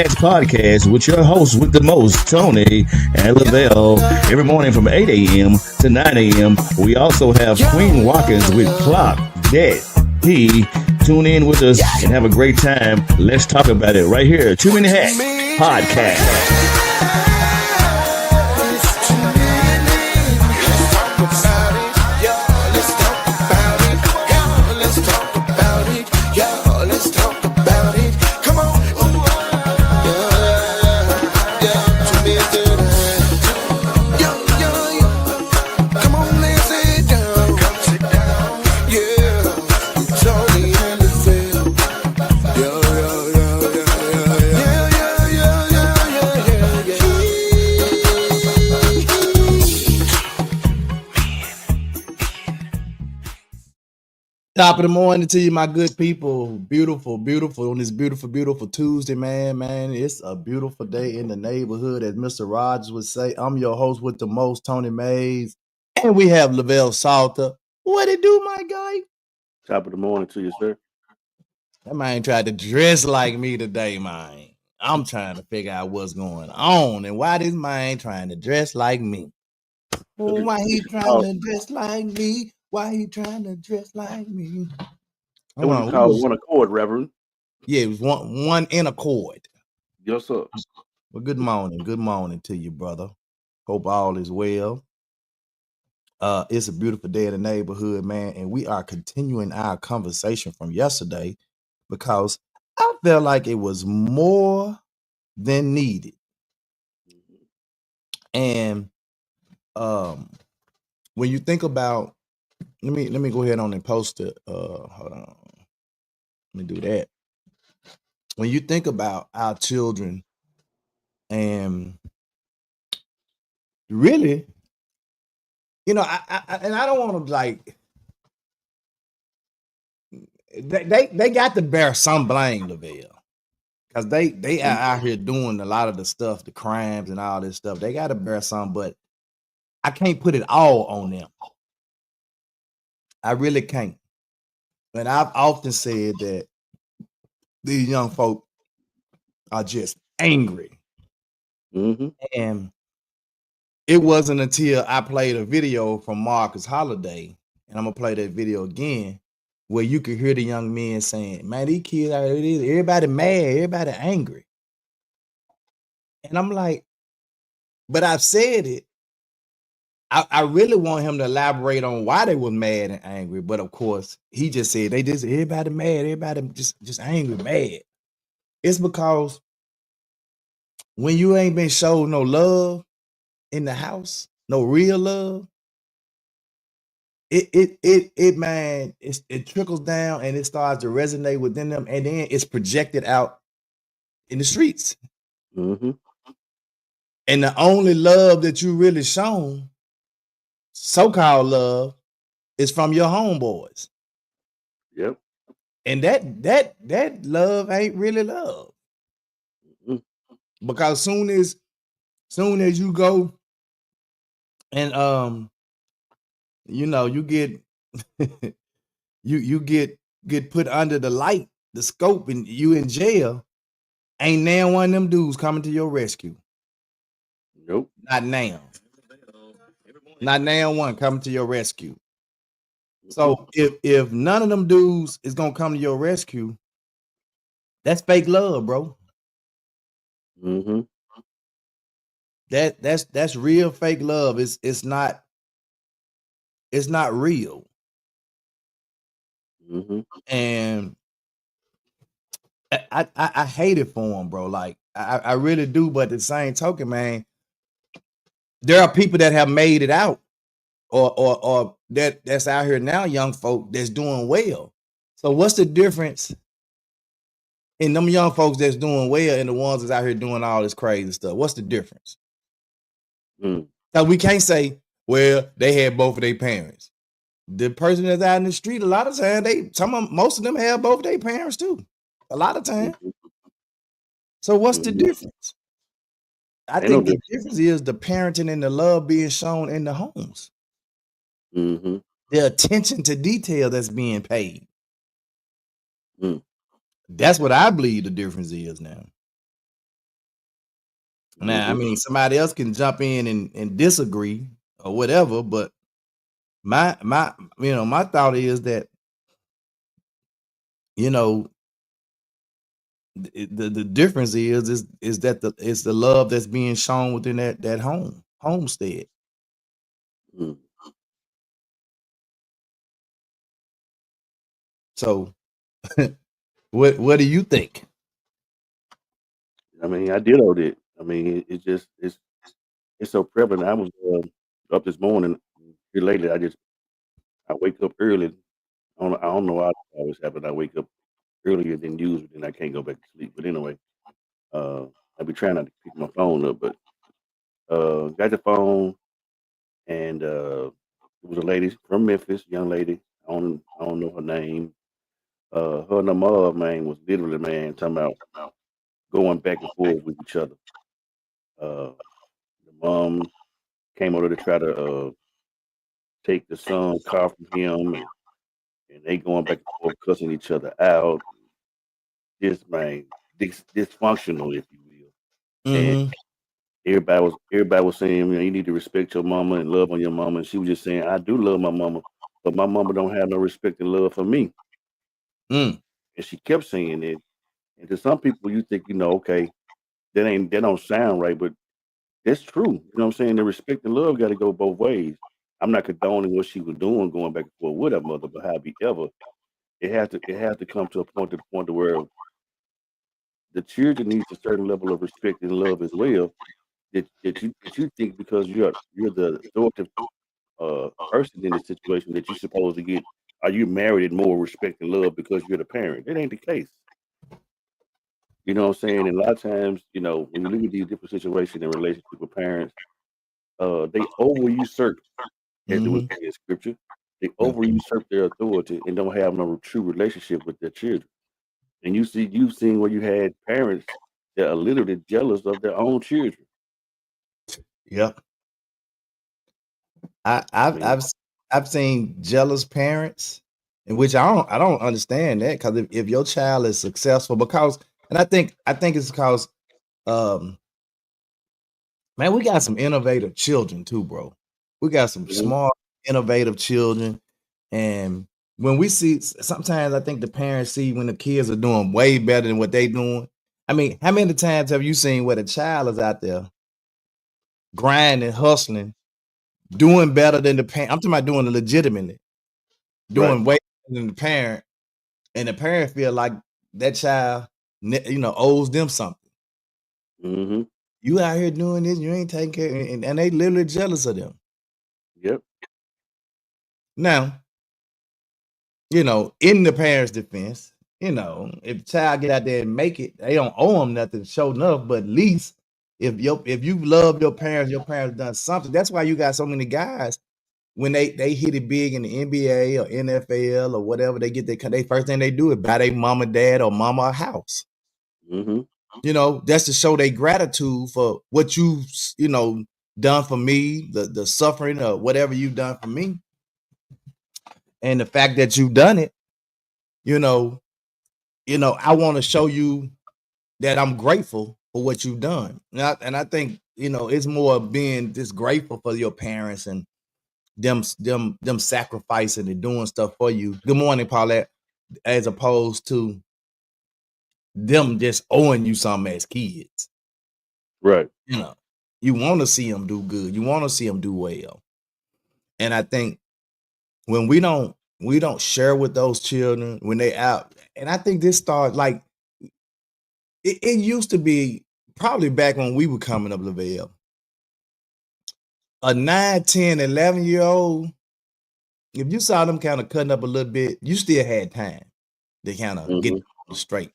Podcast with your hosts with the most, Tony and Lavelle. Every morning from 8 a.m. to 9 a.m. We also have Queen Watkins with Clock Dead P. Tune in with us and have a great time. Let's talk about it right here. Too Many Hats Podcast. Top of the morning to you, my good people. Beautiful on this beautiful Tuesday, man. It's a beautiful day in the neighborhood, as Mr. Rogers would say. I'm your host with the most, Tony Mays, and we have Lavelle Salter. What it do, my guy? Top of the morning to you, sir. That man tried to dress like me today, man. I'm trying to figure out what's going on and why this man trying to dress like me. Oh, why he trying to dress like me? Why he trying to dress like me? That what you call one accord, Reverend. Yeah, it was one in accord. Yes, sir. Well, good morning to you, brother. Hope all is well. It's a beautiful day in the neighborhood, man, and we are continuing our conversation from yesterday because I felt like it was more than needed. And when you think about, let me go ahead on and post it. Hold on. Let me do that. When you think about our children and really, you know, I don't want to like they got to bear some blame, Lavelle, because they are out here doing a lot of the stuff, the crimes and all this stuff. They got to bear some, but I can't put it all on them. I really can't. And I've often said that these young folk are just angry. And it wasn't until I played a video from Marcus Holiday, and I'm gonna play that video again, where you could hear the young men saying, "Man, these kids are everybody mad, everybody angry." And I'm like, but I've said it. I really want him to elaborate on why they were mad and angry, but of course, he just said they just everybody mad, everybody just angry, mad. It's because when you ain't been shown no love in the house, no real love, it trickles down and it starts to resonate within them, and then it's projected out in the streets. And the only love that you really shown, so-called love, is from your homeboys. Yep. And that love ain't really love. Because soon as you go and you know, you get you get put under the light, the scope, and you in jail, ain't now one of them dudes coming to your rescue. Nope. Not now. Not now one coming to your rescue. So if none of them dudes is gonna come to your rescue, that's fake love, bro. That's real fake love. It's not real. And I hate it for him, bro. Like I really do. But at the same token, man, there are people that have made it out, or that's out here now, young folk that's doing well. So what's the difference in them young folks that's doing well and the ones that's out here doing all this crazy stuff? What's the difference? Now we can't say, well, they had both of their parents. The person that's out in the street, a lot of times most of them have both of their parents too. A lot of times. So what's the difference? I think the difference is the parenting and the love being shown in the homes. The attention to detail that's being paid. That's what I believe the difference is now. Now, I mean, somebody else can jump in and disagree or whatever, but my my thought is that, you know, the difference is that it's the love that's being shown within that homestead. Mm. So what do you think? I mean, I did all that. I mean, it just it's so prevalent. I was up this morning here lately. I wake up early. I don't know why it always happen. I wake up earlier than usual, then I can't go back to sleep. But anyway, I be trying not to pick my phone up, but got the phone, and it was a lady from Memphis, young lady. I don't know her name. Her and her mom, man, was literally, man, talking about going back and forth with each other. Uh, the mom came over to try to take the son's car from him, and they going back and forth, cussing each other out. Just, man, dysfunctional, if you will. And Mm-hmm. everybody was saying, you need to respect your mama and love on your mama. And she was just saying, I do love my mama, but my mama don't have no respect and love for me. Mm. And she kept saying it. And to some people, you think, okay, that don't sound right, but that's true. You know what I'm saying? The respect and love got to go both ways. I'm not condoning what she was doing, going back and forth with her mother, but however, it has to come to the point to where the children needs a certain level of respect and love as well. That you think because you're the authoritative person in the situation that you're supposed to get. Are you married and more respect and love because you're the parent? That ain't the case. You know what I'm saying? And a lot of times, when you look at these different situations in relationship with parents, they over usurp, as it was Mm-hmm. in scripture, they over usurp their authority and don't have no true relationship with their children. And you've seen where you had parents that are literally jealous of their own children. Yep. I mean, I've seen jealous parents, in which I don't understand that, because if your child is successful, and I think it's because man, we got some innovative children too, bro. We got some mhm, smart, innovative children, and when we see, sometimes I think the parents see when the kids are doing way better than what they doing. I mean, how many times have you seen where the child is out there grinding, hustling, doing better than the parent? I'm talking about doing it legitimately, right. doing way better than the parent, and the parent feel like that child, owes them something. hmm You out here doing this, you ain't taking care, and they literally jealous of them. Yep. Now, in the parents' defense, if the child get out there and make it, they don't owe them nothing, show enough. But at least if you love your parents done something. That's why you got so many guys when they hit it big in the NBA or NFL or whatever. They get they first thing they do is buy their mama, dad, or mama a house. hmm That's to show their gratitude for what you done for me, the suffering or whatever you've done for me, and the fact that you've done it. I want to show you that I'm grateful for what you've done. And I think, it's more of being just grateful for your parents and them sacrificing and doing stuff for you. Good morning, Paulette, as opposed to them just owing you something as kids. Right. You want to see them do good. You want to see them do well. And I think when we don't share with those children when they out, and I think this starts like it used to be probably back when we were coming up, Lavelle. A 9, 10, 11-year-old, if you saw them kind of cutting up a little bit, you still had time to kind of get them straight.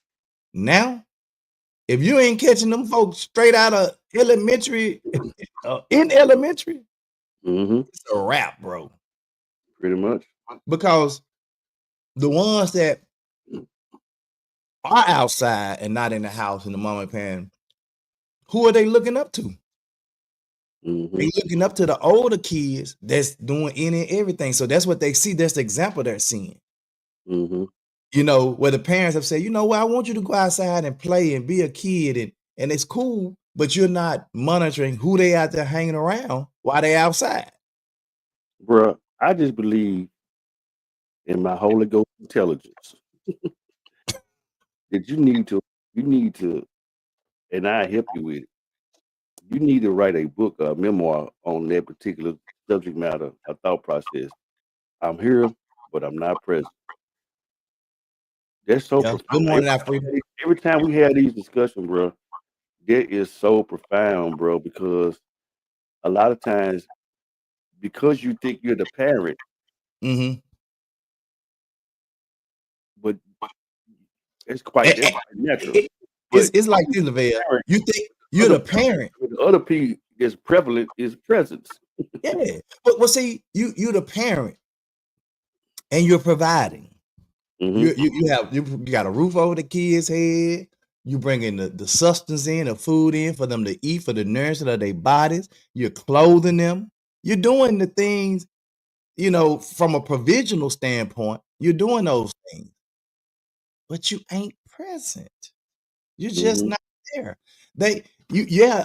Now, if you ain't catching them folks straight out of elementary, in elementary, it's a wrap, bro. Pretty much. Because the ones that are outside and not in the house in the mom and parent, who are they looking up to? They looking up to the older kids that's doing any and everything. So that's what they see. That's the example they're seeing. Where the parents have said, I want you to go outside and play and be a kid and it's cool, but you're not monitoring who they out there hanging around while they outside. Bruh, I just believe in my Holy Ghost intelligence that you need to, and I help you with it. You need to write a book, a memoir on that particular subject matter, a thought process. I'm here, but I'm not present. That's so Yeah. profound. Good morning, Alfredo. Every time we have these discussions, bro, that is so profound, bro, because a lot of times, because you think you're the parent, Mm-hmm. but it's quite that's quite natural. It's like this, Lavelle. You think you're the parent. The other piece that's prevalent is presence. Yeah. But see, you're the parent and you're providing. Mm-hmm. You got a roof over the kids' head. You bringing the substance in, the food in for them to eat, for the nourishment of their bodies. You're clothing them. You're doing the things, from a provisional standpoint. You're doing those things, but you ain't present. You're just not there.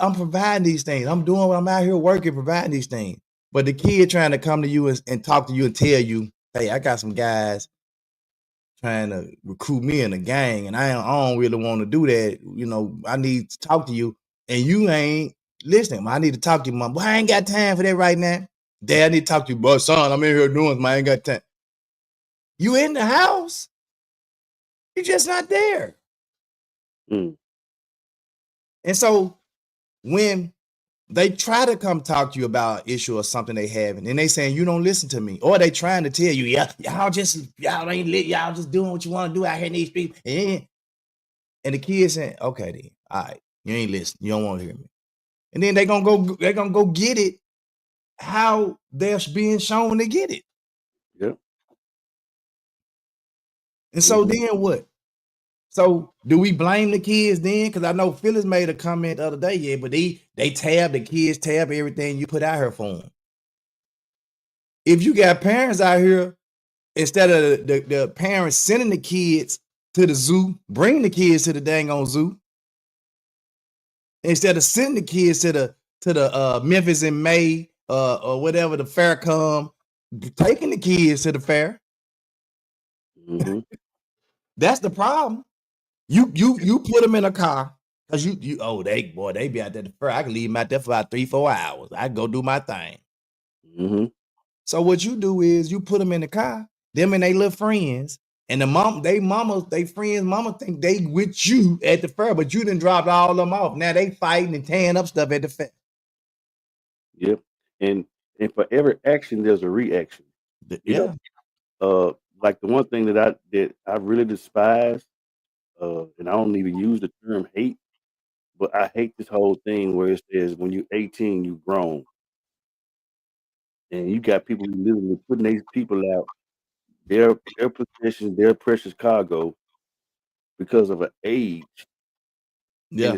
I'm providing these things. I'm out here working, providing these things. But the kid trying to come to you and talk to you and tell you, hey, I got some guys trying to recruit me in a gang, and I don't really want to do that. I need to talk to you, and you ain't listening. I need to talk to you, Mom. But I ain't got time for that right now. Dad, I need to talk to you, but son, I'm in here doing, I ain't got time. You in the house. You're just not there. Mm. And so when they try to come talk to you about an issue or something they having, and they saying you don't listen to me, or they trying to tell you, y'all just doing what you want to do out here in these streets. And the kids saying, okay, then, all right, you ain't listening, you don't want to hear me. And then they're gonna go get it how they're being shown to get it. Yep. And so then what? So do we blame the kids then? Because I know Phyllis made a comment the other day, but the kids tab everything you put out here for them. If you got parents out here, instead of the parents sending the kids to the zoo, bring the kids to the dang on zoo, instead of sending the kids to the Memphis in May or whatever the fair come, taking the kids to the fair. Mm-hmm. That's the problem. You put them in a car because they be out there at the fair. I can leave them out there for about 3-4 hours. I go do my thing. Mm-hmm. So what you do is you put them in the car, them and they little friends, and they friends mama think they with you at the fair, but you done dropped all of them off. Now they fighting and tearing up stuff at the fair. Yep. And for every action, there's a reaction. Yeah. Like the one thing that I really despise, and I don't even use the term hate, but I hate this whole thing where it says when you're 18, you grown. And you got people literally putting these people out, their possessions, their precious cargo, because of an age. Yeah.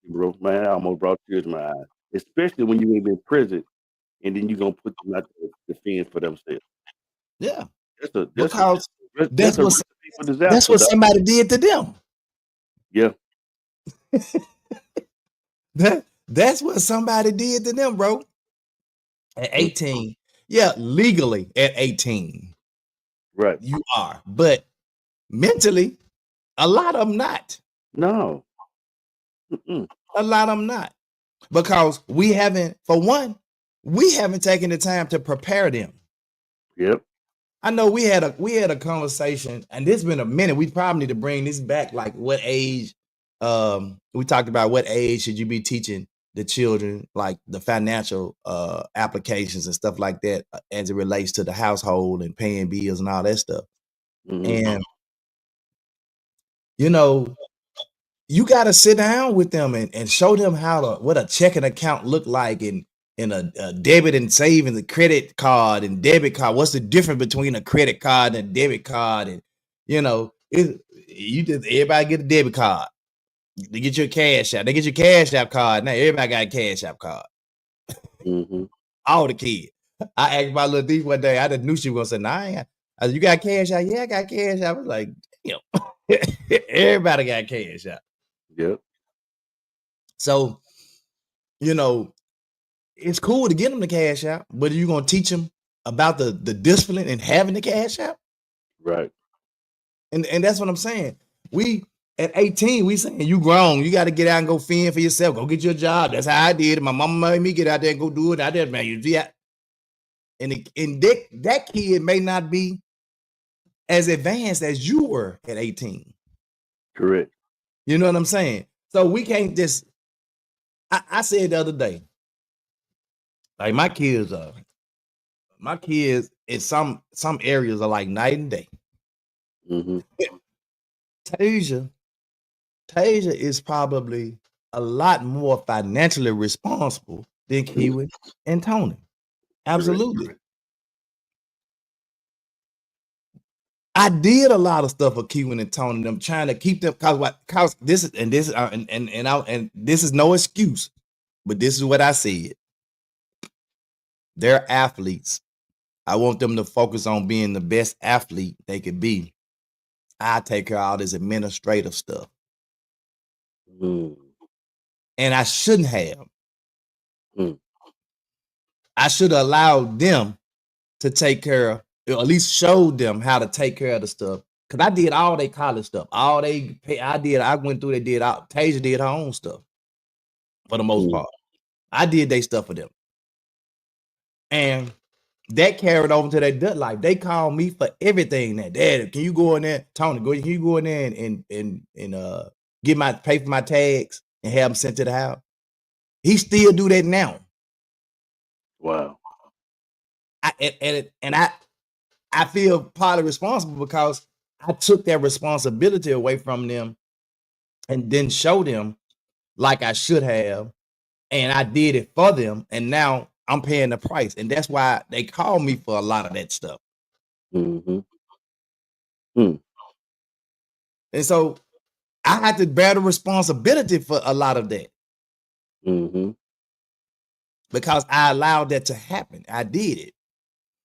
Bro, man, I almost brought tears to my eyes. Especially when you ain't been present, and then you're gonna put them out there to defend for themselves. Yeah. That's what somebody did to them. Yeah. That's what somebody did to them, bro. At 18. Yeah, legally at 18. Right. You are. But mentally, a lot of them not. No. A lot of them not. Because we haven't taken the time to prepare them. Yep. I know we had a conversation, and this has been a minute. We probably need to bring this back. Like what age? We talked about what age should you be teaching the children, like the financial applications and stuff like that, as it relates to the household and paying bills and all that stuff. And you got to sit down with them and show them what a checking account look like in a debit and savings, a credit card and debit card. What's the difference between a credit card and a debit card? And everybody get a debit card. They get your cash out. They get your cash app card. Now everybody got a cash app card. All the kids. I asked my little thief one day. I just knew she was gonna say, "Nah, I ain't got." You got cash out? Yeah, I got cash out. I was like, damn. Everybody got cash out. Yep. So, you know, it's cool to get them the cash out, but are you gonna teach them about the discipline and having the cash out? Right. And that's what I'm saying. We at 18, we saying you grown, you got to get out and go fend for yourself, go get your job. That's how I did it. My mama made me get out there and go do it. I did, man. You see, and that kid may not be as advanced as you were at 18. Correct. You know what I'm saying? So we can't just. I said the other day, like my kids in some areas are like night and day. Mm-hmm. Tasia is probably a lot more financially responsible than Kiwi and Tony. Absolutely. Correct. I did a lot of stuff for Kiwi and Tony. I'm trying to keep them because this is no excuse, but this is what I said. They're athletes. I want them to focus on being the best athlete they could be. I take care of all this administrative stuff. Mm. And I shouldn't have. Mm. I should have allowed them to take care of, or at least showed them how to take care of the stuff. Because I did all their college stuff. I went through, Tasia did her own stuff for the most part. I did their stuff for them. And that carried over to their adult life. They called me for everything. That Dad, can you go in there, Tony? Can you go in there and pay for my tags and have them sent to the house? He still do that now. Wow. I feel partly responsible because I took that responsibility away from them and didn't show them like I should have, and I did it for them, and now I'm paying the price, and that's why they call me for a lot of that stuff. Mm-hmm. And so I had to bear the responsibility for a lot of that. Mm-hmm. Because I allowed that to happen. I did it.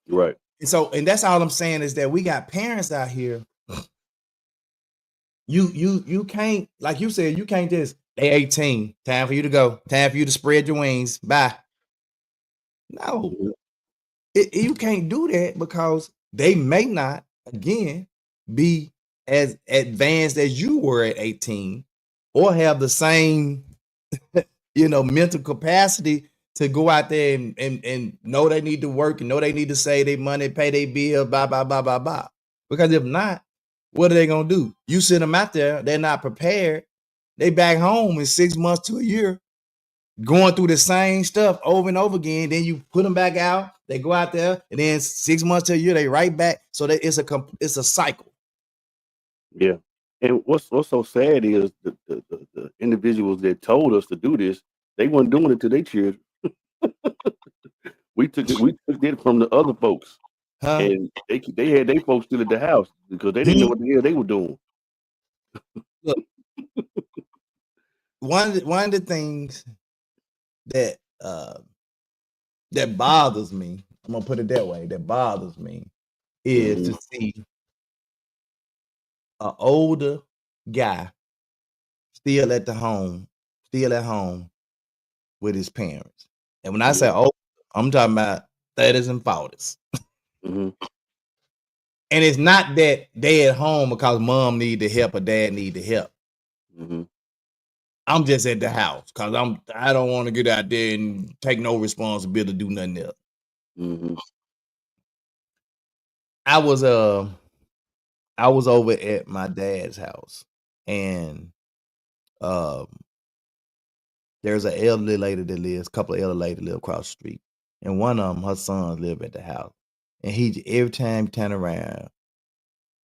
Right. And that's all I'm saying is that we got parents out here. You can't, like you said, you can't just, they 18, time for you to go, time for you to spread your wings. Bye. No, you can't do that because they may not, again, be as advanced as you were at 18 or have the same, mental capacity to go out there and know they need to work and know they need to save their money, pay their bill, blah, blah, blah, blah, blah. Because if not, what are they going to do? You send them out there, they're not prepared. They back home in 6 months to a year, going through the same stuff over and over again. Then you put them back out, they go out there, and then 6 months to a year, they right back. So that it's a cycle. Yeah. And what's so sad is the individuals that told us to do this, they weren't doing it to their children. We took it from the other folks. And they had their folks still at the house because they didn't know what the hell they were doing. Look, one of the things that bothers me, I'm gonna put it that way, that bothers me is to see an older guy still at home with his parents. And when I say old, I'm talking about 30s and 40s. Mm-hmm. And it's not that they at home because mom need the help or dad need the help. Mm-hmm. I'm just at the house because I don't want to get out there and take no responsibility to do nothing else. Mm-hmm. I was over at my dad's house, and there's an elderly lady that lives, a couple of elderly ladies live across the street, and one of them, her sons live at the house. And every time he turn around,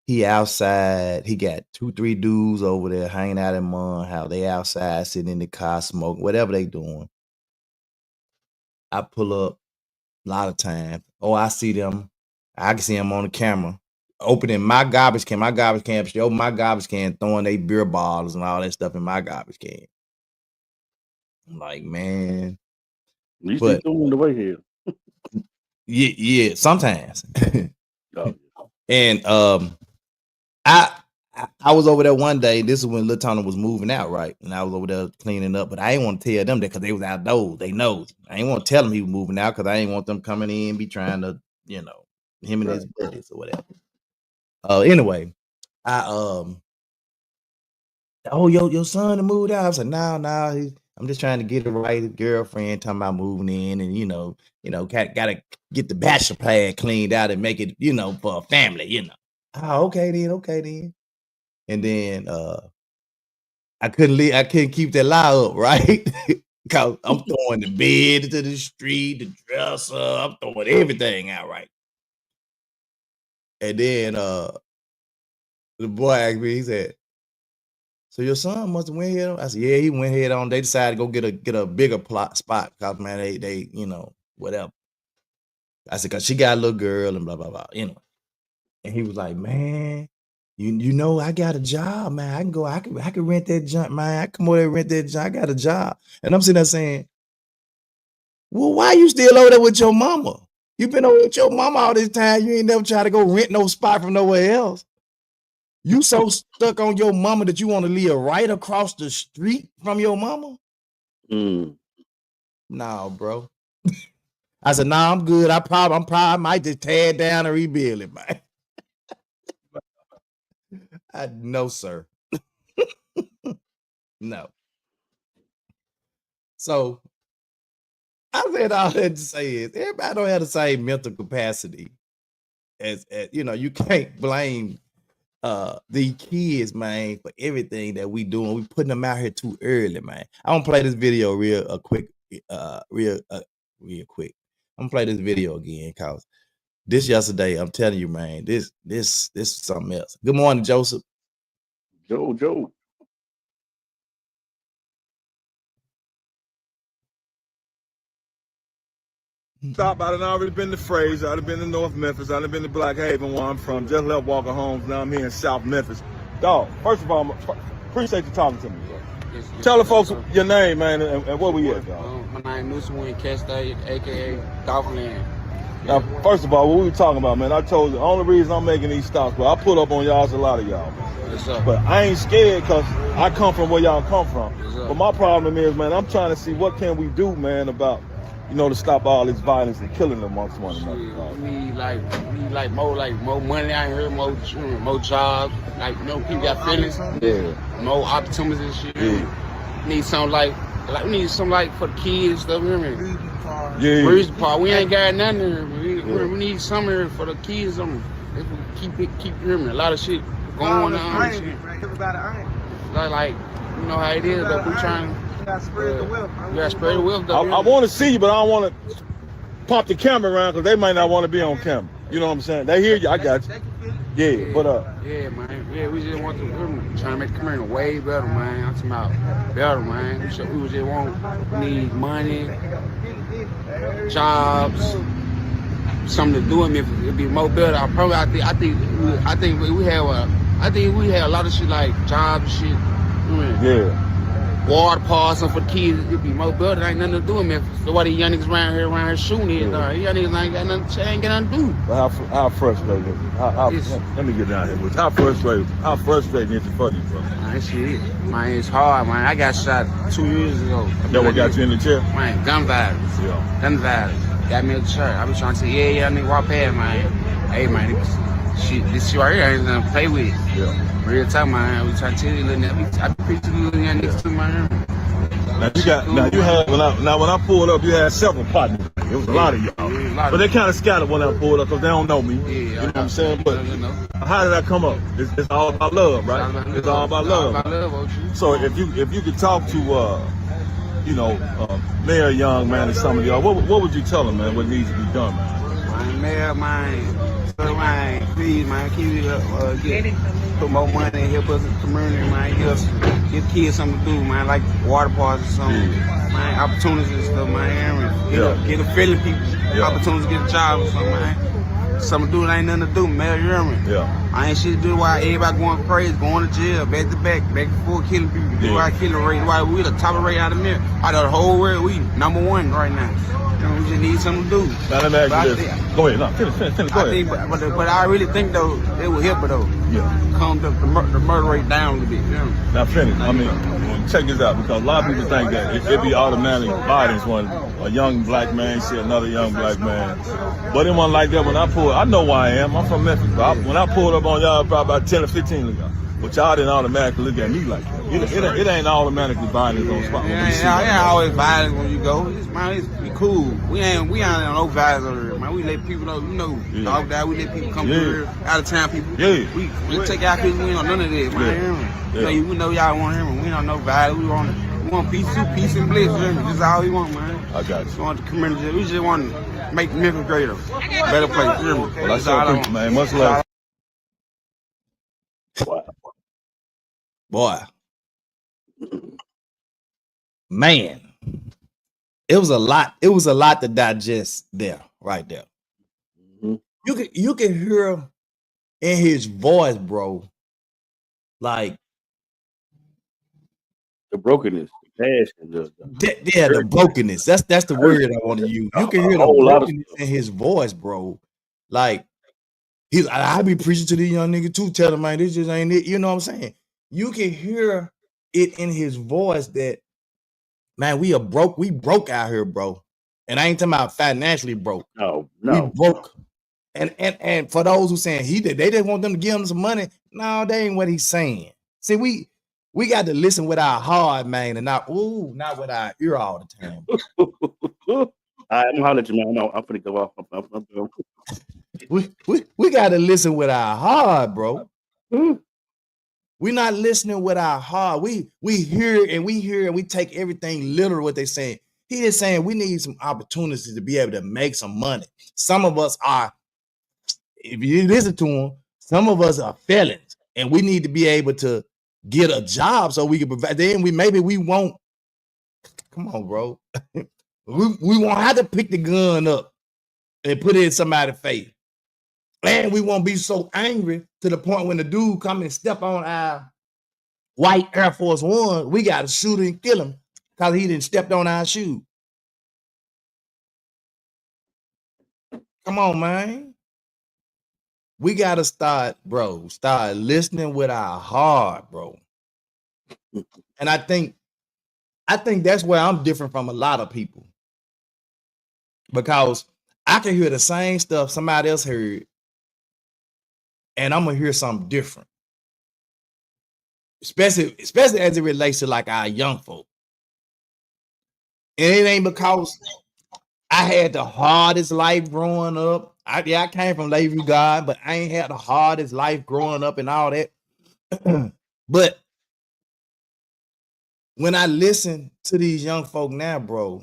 he outside. He got 2-3 dudes over there hanging out in mom house. They outside sitting in the car smoking, whatever they doing. I pull up a lot of times. Oh, I see them. I can see them on the camera opening my garbage can. My garbage can, she open my garbage can, throwing their beer bottles and all that stuff in my garbage can. I'm like, man. You still throwing away here. Yeah, sometimes. Oh. And I I was over there one day. This is when Lil Tony was moving out, right? And I was over there cleaning up, but I ain't want to tell them that because they was outdoors. They knows. I ain't want to tell them he was moving out because I ain't want them coming in be trying to, him and his buddies or whatever. Anyway, your son moved out. I was like, no, I'm just trying to get it right. His girlfriend talking about moving in, and gotta get the bachelor pad cleaned out and make it, for a family, Oh, okay then. And then I couldn't keep that lie up, right? Because I'm throwing the bed into the street, the dresser, I'm throwing everything out, right? And then the boy asked me, he said, so your son must have went head on? I said, yeah, he went head on. They decided to go get a bigger spot because, man, they whatever. I said, because she got a little girl and blah, blah, blah, And he was like, man, I got a job, man. I can rent that junk, man. I come over there and rent that junk. I got a job. And I'm sitting there saying, well, why you still over there with your mama? You been over with your mama all this time. You ain't never tried to go rent no spot from nowhere else. You so stuck on your mama that you want to live right across the street from your mama? No, bro. I said, nah, I'm good. I'm probably might just tear it down and rebuild it, man. No, sir. No. So I said all that to say is everybody don't have the same mental capacity as you can't blame the kids, man, for everything that we doing. We putting them out here too early, man. I'm gonna play this video real quick. I'm gonna play this video again because this yesterday, I'm telling you, man, this is something else. Good morning, Joseph. Joe. Stop. I done already been to Fraser. I'd have been to North Memphis. I'd have been to Black Haven, where I'm from. Just left Walker Homes. Now I'm here in South Memphis. Dog, first of all, appreciate you talking to me, bro. Yes, tell the folks your name, man, and where we at, dog. My name is Newswin Castate, a.k.a. Golfland. Now, first of all, what we were talking about, man, I told you, the only reason I'm making these stops, but I pull up on y'all, a lot of y'all, man. Yes, sir. But I ain't scared because I come from where y'all come from. Yes, sir. But my problem is, man, I'm trying to see what can we do, man, about, to stop all this violence and killing amongst one another. We need more money out here, more jobs. People got feelings. Yeah. More opportunities and shit. Yeah. Need something like for the kids, stuff, you hear me? Yeah. Breeze Park. We ain't got nothing here. We need something here for the kids. Keep hearing me. A lot of shit going on. Everybody ain't. Like you know how it is, but we trying. You gotta spread the wealth. You gotta spread the wealth. I want to see you, but I don't want to pop the camera around because they might not want to be on camera. You know what I'm saying? They hear you. I got you. Yeah, but yeah, man. Yeah, we just want to trying to make the community way better, man. I'm talking about better, man. We just need money, jobs, something to do in Memphis. It'd be more better. I think we have a lot of shit like jobs and shit. Yeah. Water parks and for the kids, it'd be more better. There ain't nothing to do in Memphis. So why these young niggas around here shooting it? Young niggas ain't got nothing to do. But how frustrated? Let me get down here with you. How frustrating is it for you, bro? Man, shit, man, it's hard, man. I got shot 2 years ago. That what got you in the chair? Man, gun violence. Yeah. Gun violence. Got me in the chair. I be trying to say, yeah, nigga, walk past, man. Hey, man, this shit right here ain't nothing to play with. Yeah. Real time, man. We trying to tell you, I be preaching to you little young niggas too, man. When I pulled up, you had several partners. It was a lot of y'all. But they kind of scattered when I pulled up because they don't know me. You know what I'm saying? But how did I come up? It's all about love, right? It's all about love. So if you could talk to Mayor Young, man, and some of y'all, what would you tell them, man? What needs to be done, man? Mayor, please, man, keep it up. Put more money and help us in the community, man. Give kids something to do, man, like water parks or something. Man, opportunities and stuff, man. Get a feeling people. Opportunities to get a job or something, man. Something to do, it ain't nothing to do, man. You hear me? Yeah. I ain't shit to do why everybody going crazy, going to jail, back to back and forth, killing people. Do why killing rate, why we the top of rate out of there. Out of the whole world, we number one right now. You know, we just need something to do. Now let me ask you this. Go ahead, no, finish. Go ahead. But I really think though it will help it though. Yeah. Calm the murder rate down a little bit. You know? Now finish. I mean, check this out, because a lot of people think that it be automatic violence when a young black man see another young black man. But it wasn't like that when I pulled. I know why I am. I'm from Memphis. When I pulled up on y'all probably about 10 or 15 ago, but y'all didn't automatically look at me like that. It ain't automatically violence on spot. Ain't always violence when you go. It's cool. We ain't on no violence over here, man. We let people know, dog that. We let people come through here, out of town people. Yeah. We take our people. We don't none of that, man. We know y'all want him, and we don't know violence. We want peace and bliss. This is all we want, man. I got you. We want the community. We just want to make Memphis greater, better place. Well, that's all, man. Much love. Boy, man, it was a lot. It was a lot to digest there, right there. Mm-hmm. You can hear in his voice, bro, like the brokenness, the passion, the brokenness. That's the word I want to use. You can hear the brokenness in his voice, bro. Like I be preaching to these young niggas too, tell them, man, this just ain't it. You know what I'm saying? You can hear it in his voice that, man, we broke out here, bro. And I ain't talking about financially broke. No. We broke. And for those who saying they just want them to give him some money. No, that ain't what he's saying. See, we got to listen with our heart, man, and not with our ear all the time. I'm gonna holler at you, man. I'm gonna go off. We got to listen with our heart, bro. We're not listening with our heart. We hear and we take everything literal what they're saying. He is saying we need some opportunities to be able to make some money. Some of us are, if you listen to them, some of us are felons, and we need to be able to get a job so we can provide. Then we won't. Come on, bro. we won't have to pick the gun up and put it in somebody's face. And we won't be so angry to the point when the dude come and step on our white Air Force One, we got to shoot and kill him because he didn't step on our shoe. Come on, man. We got to start listening with our heart, bro. And I think that's where I'm different from a lot of people. Because I can hear the same stuff somebody else heard, and I'm gonna hear something different, especially as it relates to like our young folk. And it ain't because I had the hardest life growing up. I came from Lakeview, God, but I ain't had the hardest life growing up and all that. But when I listen to these young folk now, bro,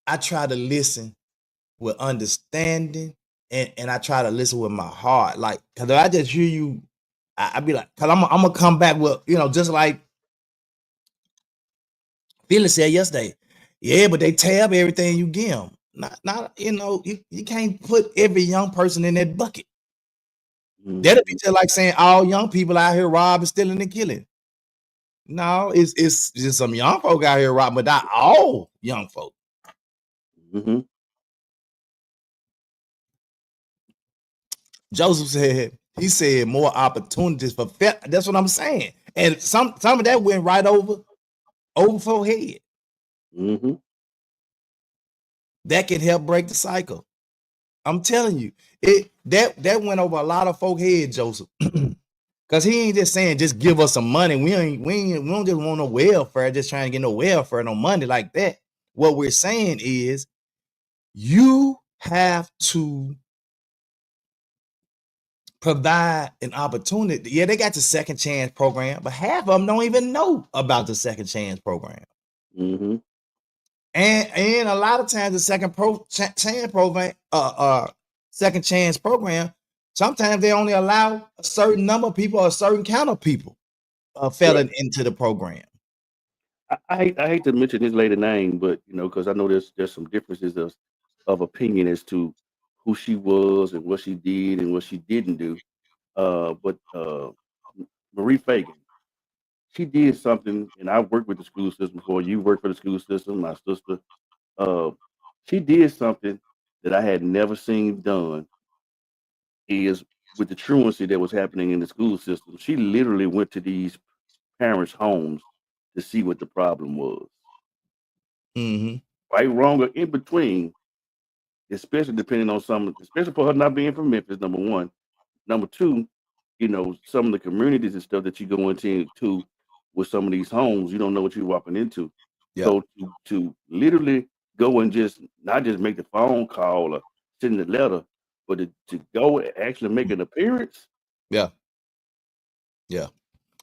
I try to listen with understanding. And I try to listen with my heart, like, cause if I just hear you, I be like, cause I'm gonna come back with, just like Phyllis said yesterday. Yeah, but they tear up everything you give them. Not you can't put every young person in that bucket. Mm-hmm. That'll be just like saying all young people out here robbing, stealing, and killing. No, it's just some young folk out here robbing, but not all young folk. Mm-hmm. Joseph said more opportunities for that's what I'm saying. And some of that went right over folks' head. Mm-hmm. That can help break the cycle. I'm telling you, that went over a lot of folks' head, Joseph. Cause he ain't just saying just give us some money. We don't just want no welfare, just trying to get no welfare, no money like that. What we're saying is you have to provide an opportunity. Yeah, they got the Second Chance program, but half of them don't even know about the Second Chance program. Mm-hmm. And a lot of times the Second Chance program, sometimes they only allow a certain number of people or a certain count of people fell into the program. I hate to mention his lady name, but because I know there's some differences of opinion as to who she was and what she did and what she didn't do. But Marie Fagan, she did something, and I worked with the school system before. You worked for the school system, my sister. Uh, she did something that I had never seen done. Is with the truancy that was happening in the school system. She literally went to these parents' homes to see what the problem was. Mm-hmm. Right, wrong, or in between, especially depending on some, especially for her not being from Memphis, number one. Number two, some of the communities and stuff that you go into with some of these homes, you don't know what you're walking into. Yeah. So to literally go and just not just make the phone call or send the letter, but to go and actually make an appearance. Yeah.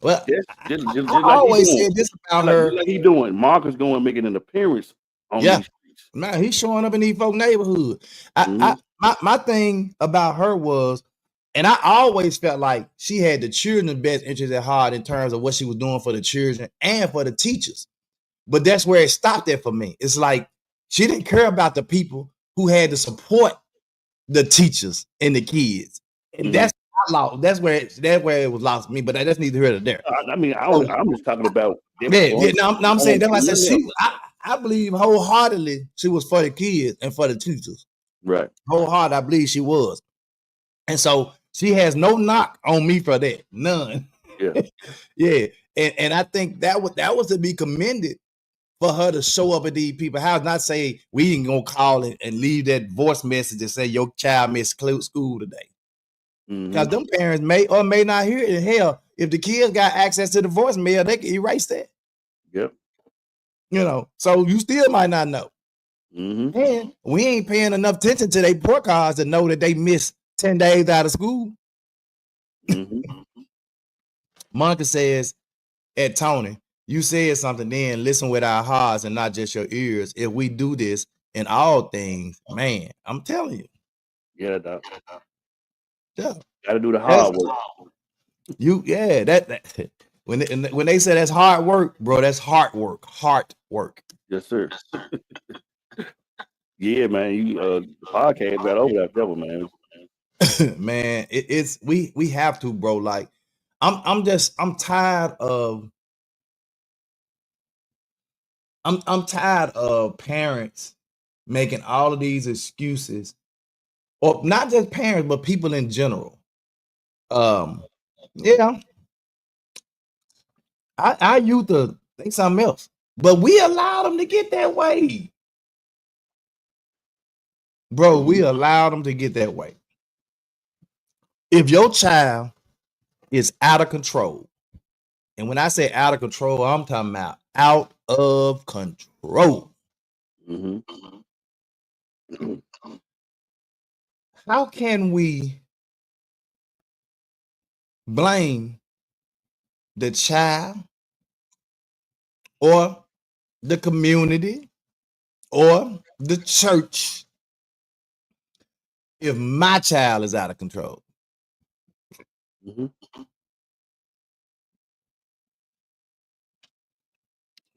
Well, just I like always he said doing, this about like, her. just like he doing. Marcus going making an appearance on Yeah. these streets. Man, he's showing up in these folk neighborhood. My thing about her was, and I always felt like she had the children's best interest at heart in terms of what she was doing for the children and for the teachers. But that's where it stopped at for me. It's like she didn't care about the people who had to support the teachers and the kids, and that's lost. That's where it was lost for me. But I just need to hear it there. I mean, I'm just talking about. No, I'm saying that's why I said I believe wholeheartedly she was for the kids and for the teachers. Right. Wholeheartedly, I believe she was. And so she has no knock on me for that. None. Yeah. Yeah. And I think that was to be commended for her to show up at these people house, not say we ain't gonna call and leave that voice message and say your child missed school today. Because them parents may or may not hear it. Hell, if the kids got access to the voicemail, they can erase that. Yep. So you still might not know. And we ain't paying enough attention to their report cards to know that they missed 10 days out of school. Monica says, at Tony, you said something then, listen with our hearts and not just your ears. If we do this in all things, man, I'm telling you. Yeah, Doc. Yeah. Gotta do the hard work. That when they say that's hard work, bro, that's hard work. Hard work. Yes, sir. Yeah, man. You the podcast got over that devil, man. Man, it's we have to, bro. Like I'm tired of I'm tired of parents making all of these excuses, or not just parents, but people in general. Yeah, I used to think something else, but we allowed them to get that way, bro. We allowed them to get that way. If your child is out of control, and when I say out of control, I'm talking about out of control. How can we blame the child or the community or the church if my child is out of control?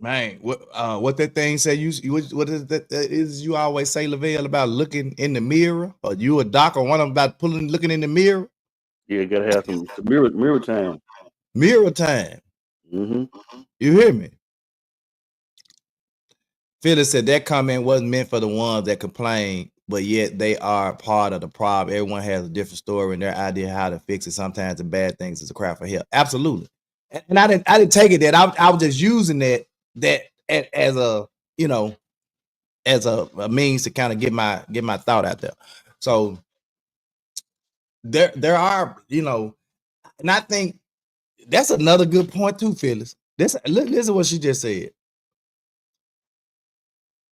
Man, what that thing say? What is that? Is you always say, Lavelle, about looking in the mirror, or you a doc or one of them about looking in the mirror? Yeah, gotta have some mirror time. Mirror time. You hear me? Phyllis said that comment wasn't meant for the ones that complain, but yet they are part of the problem. Everyone has a different story and their idea how to fix it. Sometimes the bad things is a cry for help. Absolutely. And I didn't take it that I was just using that as a as a means to kind of get my thought out there. So there are, and I think that's another good point too, Phyllis. Listen what she just said.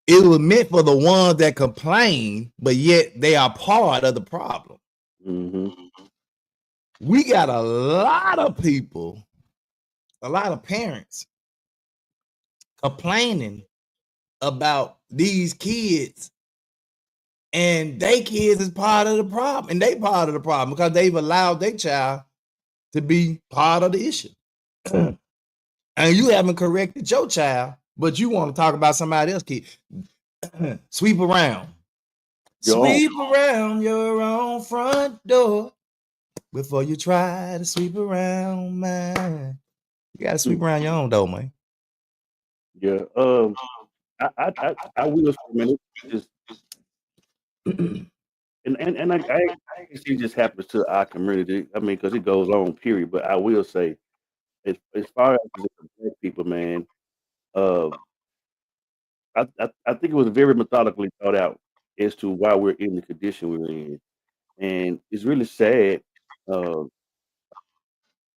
It was meant for the ones that complain, but yet they are part of the problem. We got a lot of people, a lot of parents complaining about these kids, and they kids is part of the problem, and they part of the problem because they've allowed their child to be part of the issue. And you haven't corrected your child, but you want to talk about somebody else's kid. Sweep around. Sweep around your own front door. before you try to sweep around mine. You gotta sweep around your own though, man. Yeah. I will say, man, it's just and I guess it just happens to our community. I mean, because it goes on, period. But I will say, as far as the black people, man, uh, I think it was very methodically thought out as to why we're in the condition we're in, and it's really sad. Uh,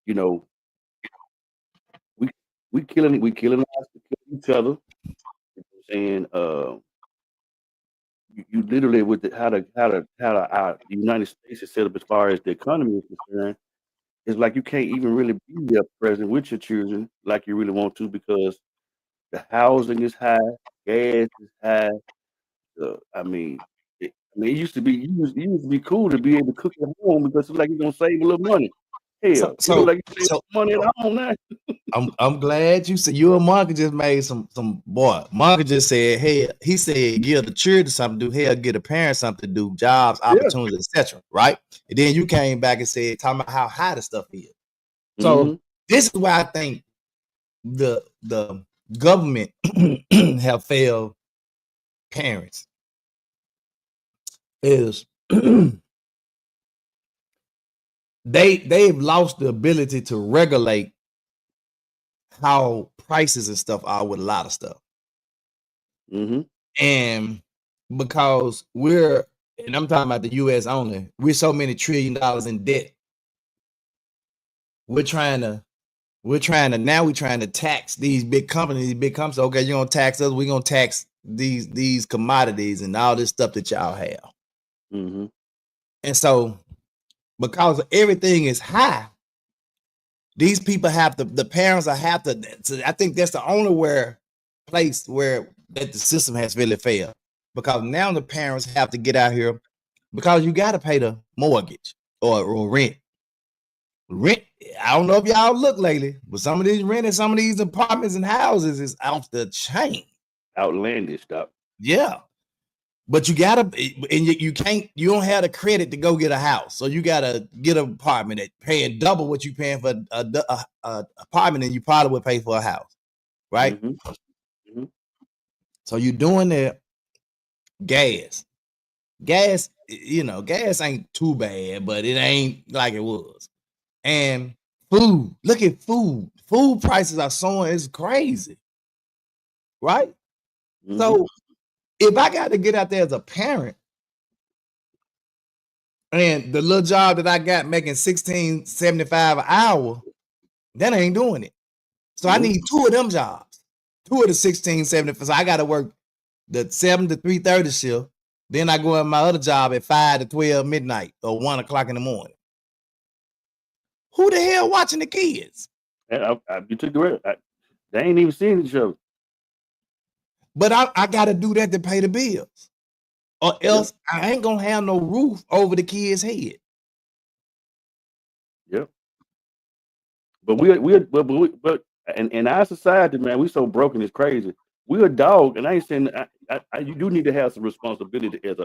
you know, we we killing each other. And you literally with how our United States is set up as far as the economy is concerned, it's like you can't even really be there present with your children like you really want to because the housing is high, gas is high. I mean, it used to be it used to be cool to be able to cook at home because it's like you're gonna save a little money. Hell, like you save money at home now. I'm glad you said you and Mark just made some boy. Mark just said, hey, he said give the children something to do, hell, give the parents something to do, jobs, opportunities, etc. Right? And then you came back and said, talking about how high the stuff is. So this is why I think the government have failed parents is they've lost the ability to regulate how prices and stuff are with a lot of stuff. And because and I'm talking about the US only, we're so many $1 trillion in debt. We're trying to tax these big companies, okay, you're gonna tax us, we're gonna tax these commodities and all this stuff that y'all have. And so because everything is high, these people the parents have to, so I think that's the only place where that the system has really failed. Because now the parents have to get out here because you got to pay the mortgage or rent. Rent, I don't know if y'all look lately, but some of these rent in some of these apartments and houses is off the chain. Outlandish stuff. Yeah. But you gotta, and you don't have the credit to go get a house. So you gotta get an apartment at paying double what you paying for a apartment and you probably would pay for a house. Right? So you're doing that. Gas, gas ain't too bad, but it ain't like it was. And food, look at food prices are soaring, it's crazy, right? So if I got to get out there as a parent and the little job that I got making $16.75 an hour, that ain't doing it. So I need 2 of them jobs, 2 of the $16.75. So I got to work the 7 to 3:30 shift. Then I go in my other job at 5 to 12 midnight or 1 o'clock in the morning. Who the hell watching the kids? You took the word. They ain't even seeing each other. But I got to do that to pay the bills, or else I ain't gonna have no roof over the kids' head. Yep. But in our society, man, we so broken, it's crazy. We're a dog, and I ain't saying you do need to have some responsibility as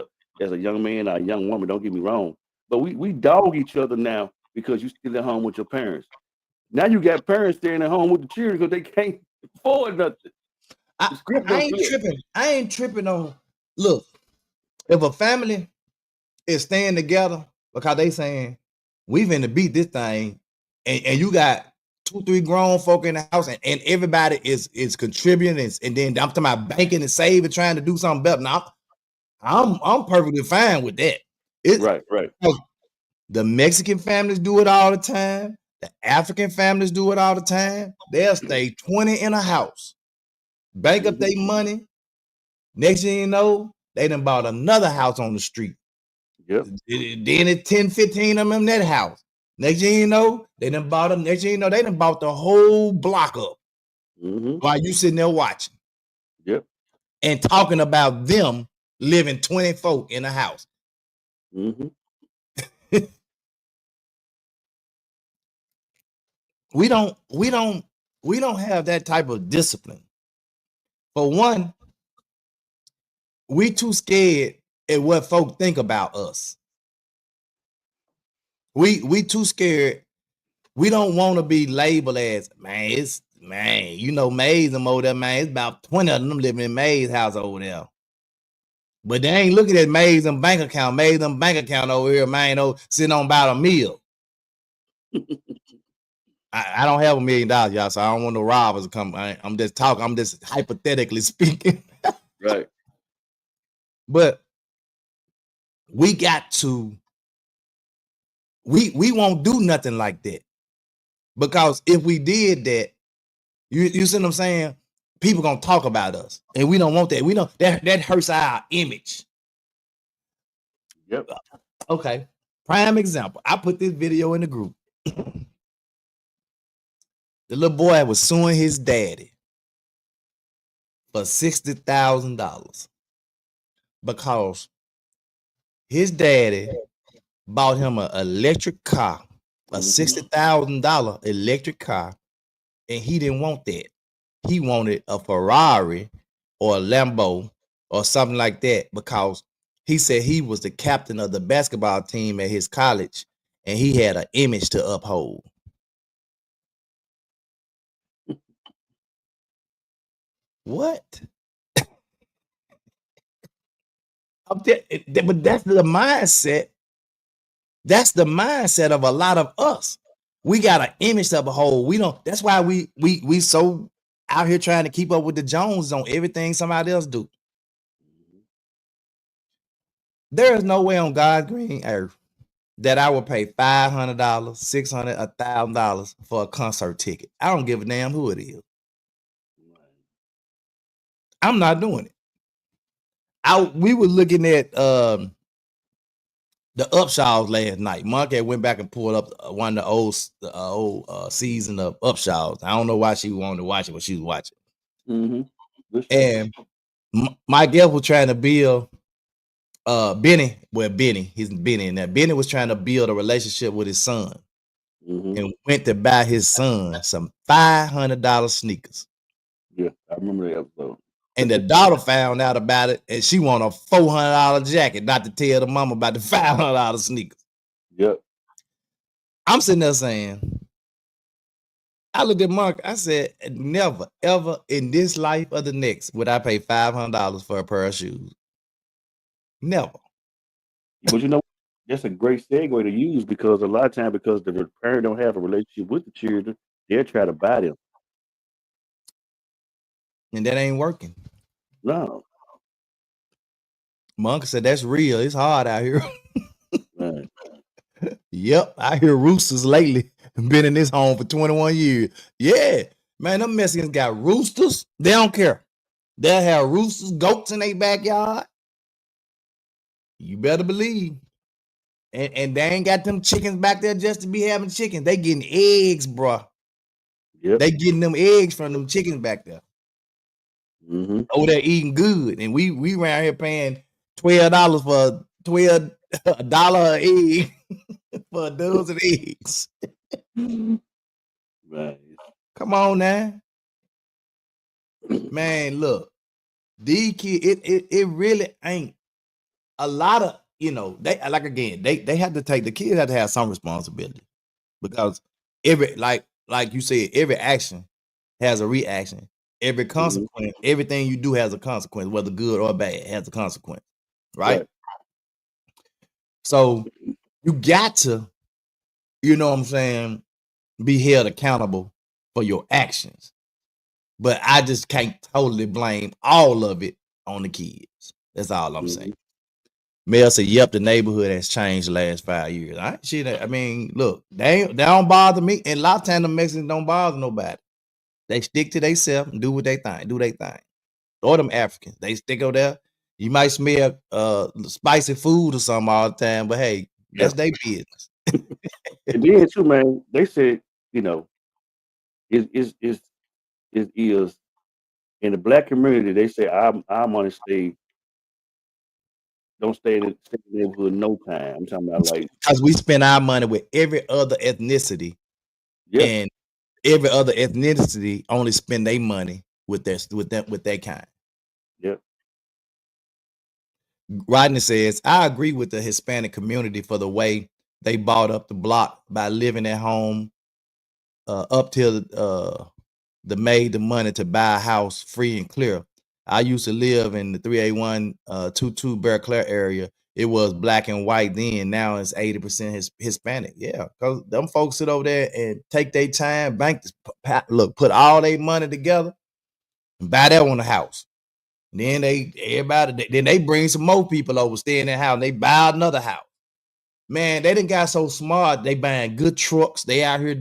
a young man or a young woman. Don't get me wrong, but we dog each other now because you still at home with your parents. Now you got parents staying at home with the children because they can't afford nothing. I ain't tripping. I ain't tripping on. Look, if a family is staying together because they saying we finna beat this thing, and you got 2-3 grown folk in the house, and everybody is contributing, and then I'm talking about banking and saving, trying to do something better. Now, I'm perfectly fine with that. Right. The Mexican families do it all the time. The African families do it all the time. They'll stay 20 in a house, bank up their money. Next thing you know, they done bought another house on the street. Yep. Then it's 10, 15 of them in that house. Next thing you know, they done bought them. Next thing you know, they done bought the whole block up while you sitting there watching. Yep. And talking about them living 20 folk in a house. We don't have that type of discipline. For one, we too scared at what folk think about us. We too scared. We don't want to be labeled as man. You know, Mays them over there, man. It's about 20 of them living in Mays house over there. But they ain't looking at Mays and bank account. Mays and bank account over here, man. Sitting on about a meal. I don't have $1 million, y'all, so I don't want no robbers to come. I'm just talking. I'm just hypothetically speaking. Right. But we got to. We won't do nothing like that, because if we did that, you see what I'm saying? People gonna talk about us, and we don't want that. We know that hurts our image. Yep. Okay. Prime example. I put this video in the group. The little boy was suing his daddy for $60,000 because his daddy bought him an electric car, a $60,000 electric car, and he didn't want that. He wanted a Ferrari or a Lambo or something like that, because he said he was the captain of the basketball team at his college and he had an image to uphold. What? But that's the mindset. That's the mindset of a lot of us. We got an image to uphold. We don't. That's why we so out here trying to keep up with the Joneses on everything somebody else do. There is no way on God's green earth that I would pay $500, $600, $1,000 for a concert ticket. I don't give a damn who it is. I'm not doing it. We were looking at the Upshaws last night. Monkey went back and pulled up one of the old season of Upshaws. I don't know why she wanted to watch it, but she was watching. And my guest was trying to build Benny. Well, he's Benny in there. Benny was trying to build a relationship with his son, and went to buy his son some $500 sneakers. Yeah, I remember that episode. And the daughter found out about it, and she wanted a $400 jacket, not to tell the mama about the $500 sneakers. Yep. I'm sitting there saying, I looked at Mark, I said, never, ever in this life or the next would I pay $500 for a pair of shoes. Never. But you know, that's a great segue to use, because a lot of times, because the parent don't have a relationship with the children, they'll try to buy them. And that ain't working. No. Monk said that's real. It's hard out here. Right. Yep, I hear roosters lately. Been in this home for 21 years. Yeah, man, them Mexicans got roosters. They don't care. They'll have roosters, goats in their backyard. You better believe. And they ain't got them chickens back there just to be having chickens. They getting eggs, bro. Yep. They getting them eggs from them chickens back there. Oh, they're eating good. And we around here paying $12 for $12 an egg for a dozen eggs. Right. Come on now. Man, look. These kids, it really ain't a lot of, they like, again, they have to take, the kids have to have some responsibility, because every, like you said, every action has a reaction. Every consequence, everything you do has a consequence, whether good or bad, has a consequence, right? So you got to, you know what I'm saying, be held accountable for your actions. But I just can't totally blame all of it on the kids. That's all I'm saying. Mel said, yep, the neighborhood has changed the last 5 years. I mean, look, they don't bother me. And a lot of times the Mexicans don't bother nobody. They stick to themselves and do what they think. Or them Africans, they stick over there. You might smell spicy food or something all the time, but hey, that's their business. And then too, man, they said, it is in the black community. They say our money don't stay in the neighborhood no time. I'm talking about, like, because we spend our money with every other ethnicity, and every other ethnicity only spend their money with their kind. Yep. Rodney says, I agree with the Hispanic community for the way they bought up the block by living at home up till they made the money to buy a house free and clear. I used to live in the 38122 Bear Clare area. It was black and white then. Now it's 80% Hispanic. Yeah, because them folks sit over there and take their time, bank this, put all their money together and buy that one a house. Then they bring some more people over, stay in that house, and they buy another house. Man, they done got so smart. They buying good trucks. They out here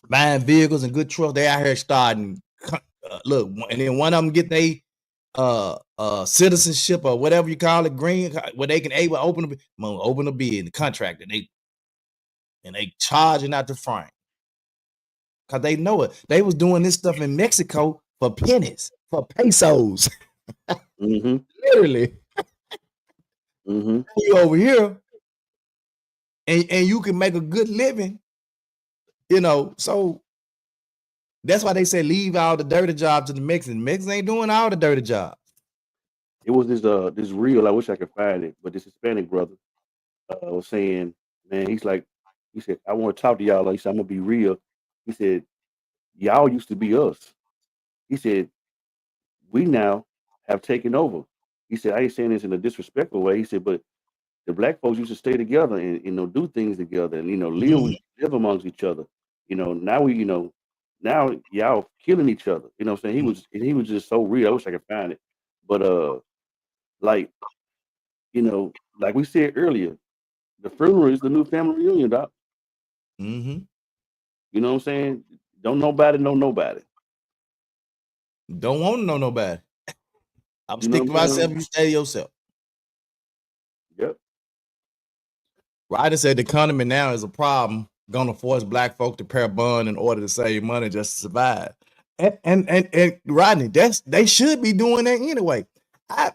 buying vehicles and good trucks. They out here starting. Look, and then one of them get they citizenship or whatever you call it, green, where they can able open a bid in the contract, and they charging out the front because they know it. They was doing this stuff in Mexico for pennies, for pesos. Literally. You over here, and you can make a good living, so that's why they say leave all the dirty jobs to the Mexicans. Mexicans ain't doing all the dirty jobs. It was this reel. I wish I could find it, but this Hispanic brother was saying, man, he said, I want to talk to y'all. He said, I'm gonna be real. He said, y'all used to be us. He said, we now have taken over. He said, I ain't saying this in a disrespectful way. He said, but the black folks used to stay together and do things together and live amongst each other. Now y'all killing each other. You know what I'm saying? He was just so real. I wish I could find it. But like we said earlier, the funeral is the new family reunion, doc. You know what I'm saying? Don't nobody know nobody. Don't want to know nobody. I'm sticking to myself. You stay to yourself. Yep. Ryder said the economy now is a problem. Gonna force black folk to pay a bond in order to save money just to survive. And Rodney, they should be doing that anyway. I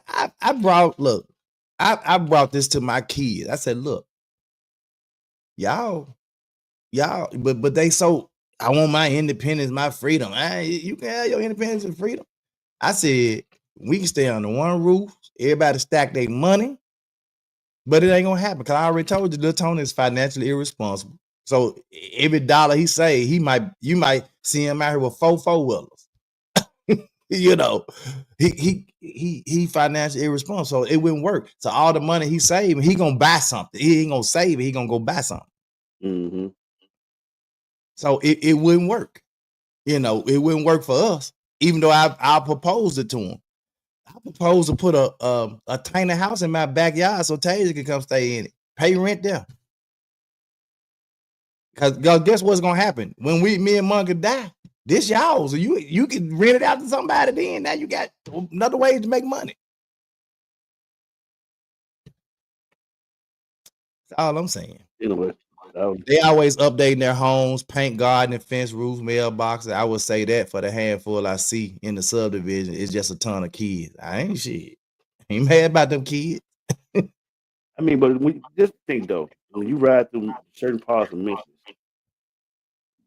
brought this to my kids. I said, look, y'all, but they so I want my independence, my freedom. You can have your independence and freedom. I said we can stay under one roof. Everybody stack their money, but it ain't gonna happen because I already told you, Lil Tony is financially irresponsible. So every dollar he say, you might see him out here with 4-wheelers. He financially irresponsible, so it wouldn't work. So all the money he saved, he gonna buy something. He ain't gonna save it. He gonna go buy something. So it wouldn't work. It wouldn't work for us. Even though I proposed it to him. I proposed to put a tiny house in my backyard so Tasia can come stay in it, pay rent there. Because guess what's gonna happen when me and Monkey die? This y'all, so you can rent it out to somebody. Then now you got another way to make money. That's all I'm saying. They always updating their homes, paint, garden, and fence, roof, mailboxes. I would say that for the handful I see in the subdivision, it's just a ton of kids. I ain't shit. Ain't mad about them kids. I mean, but when just think though, when you ride through certain parts of Memphis,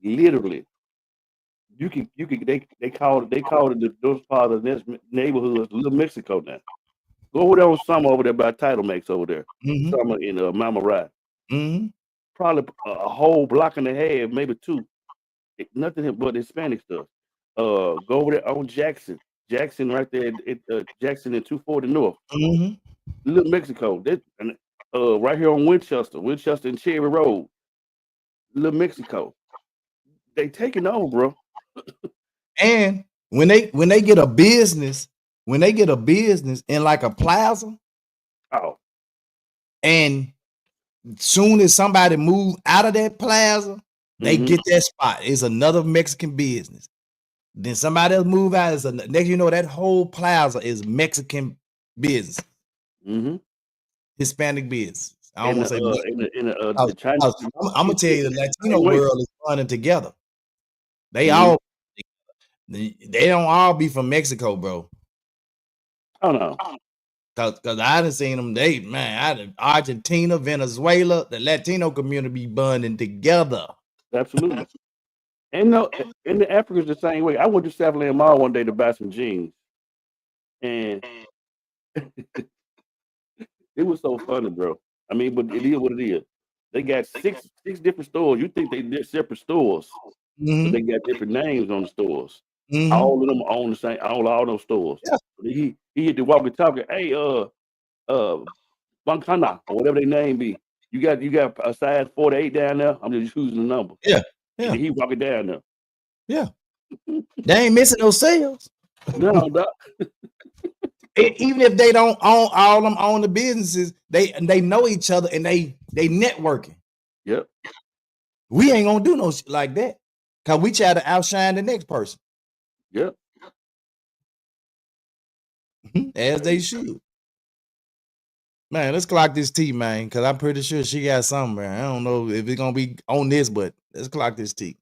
literally, they call it those parts of this neighborhood Little Mexico now. Go over there on some over there by Title Max over there, some in Mama Ride. Probably a whole block and a half, maybe two. Nothing but Hispanic stuff. Go over there on Jackson right there at Jackson and 240 North. Little Mexico. Right here on Winchester and Cherry Road. Little Mexico. They taking over, bro. And when they get a business in like a plaza, and soon as somebody move out of that plaza, they get that spot. It's another Mexican business. Then somebody else move out. Next you know that whole plaza is Mexican business, Hispanic business. I don't want to say. I'm gonna tell you, the Latino world is running together. They don't all be from Mexico, bro. Oh no. Cause I done seen them. Argentina, Venezuela, the Latino community be bonding together. Absolutely. And the Africans the same way. I went to Southland Mall one day to buy some jeans, and it was so funny, bro. I mean, but it is what it is. They got six different stores. You think they're separate stores, but they got different names on the stores. All of them own the same. All those stores. Yeah. He hit the walkie-talkie. Hey, Bancana or whatever their name be. You got a size 48 down there. I'm just choosing the number. Yeah. And he walking down there. Yeah. They ain't missing no sales. No, Doc. Even if they don't own the businesses, they know each other and they networking. Yep. We ain't gonna do no shit like that because we try to outshine the next person. Yep. As they should. Man, let's clock this tea, man, because I'm pretty sure she got something, man. I don't know if it's gonna be on this, but let's clock this tea.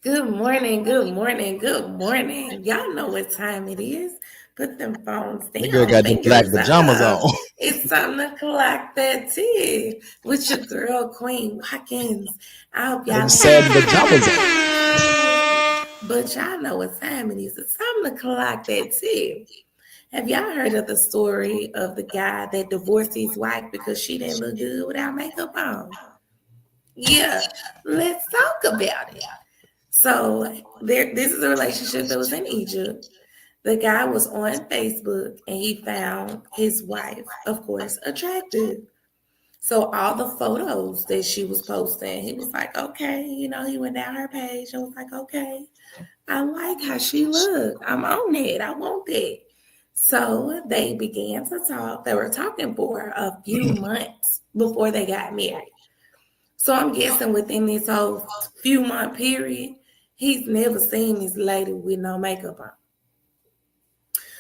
Good morning, good morning, good morning. Y'all know what time it is. Put them phones down. The girl got the black pajamas on. It's time to clock that tea with your girl, Queen Watkins. I hope y'all said pajamas on. But y'all know what time it is. It's time to clock that tea. Have y'all heard of the story of the guy that divorced his wife because she didn't look good without makeup on? Yeah, let's talk about it. So this is a relationship that was in Egypt. The guy was on Facebook and he found his wife, of course, attractive. So all the photos that she was posting, he was like, okay, he went down her page and was like, okay, I like how she looked. I'm on it. I want that. So they began to talk. They were talking for a few months before they got married. So I'm guessing within this whole few month period, he's never seen this lady with no makeup on.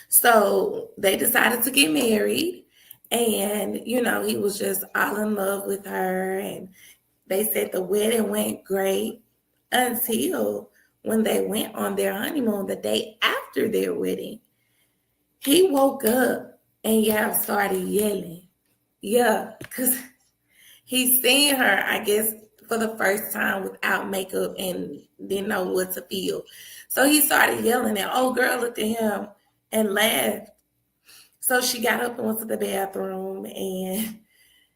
So they decided to get married and, he was just all in love with her. And they said the wedding went great until when they went on their honeymoon the day after their wedding. He woke up and started yelling. Yeah, because he's seen her, I guess, for the first time without makeup and didn't know what to feel. So he started yelling and old girl looked at him and laughed. So she got up and went to the bathroom and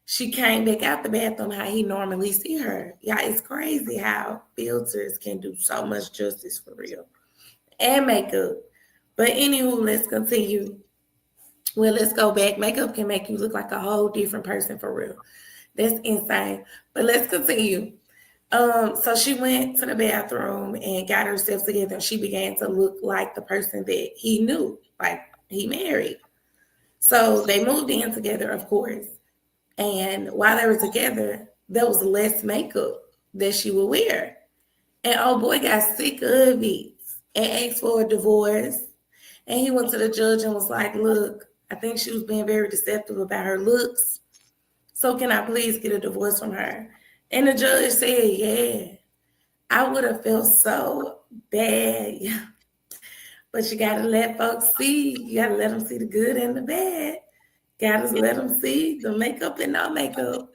she came back out the bathroom how he normally see her. Yeah, it's crazy how filters can do so much justice for real. And makeup. But anywho, let's continue. Well, let's go back. Makeup can make you look like a whole different person for real. That's insane. But let's continue. So she went to the bathroom and got herself together. She began to look like the person that he knew, like he married. So they moved in together, of course. And while they were together, there was less makeup that she would wear. And old boy got sick of it and asked for a divorce. And he went to the judge and was like, look, I think she was being very deceptive about her looks. So can I please get a divorce from her? And the judge said, yeah, I would have felt so bad. But you got to let folks see. You got to let them see the good and the bad. Got to let them see the makeup and no makeup.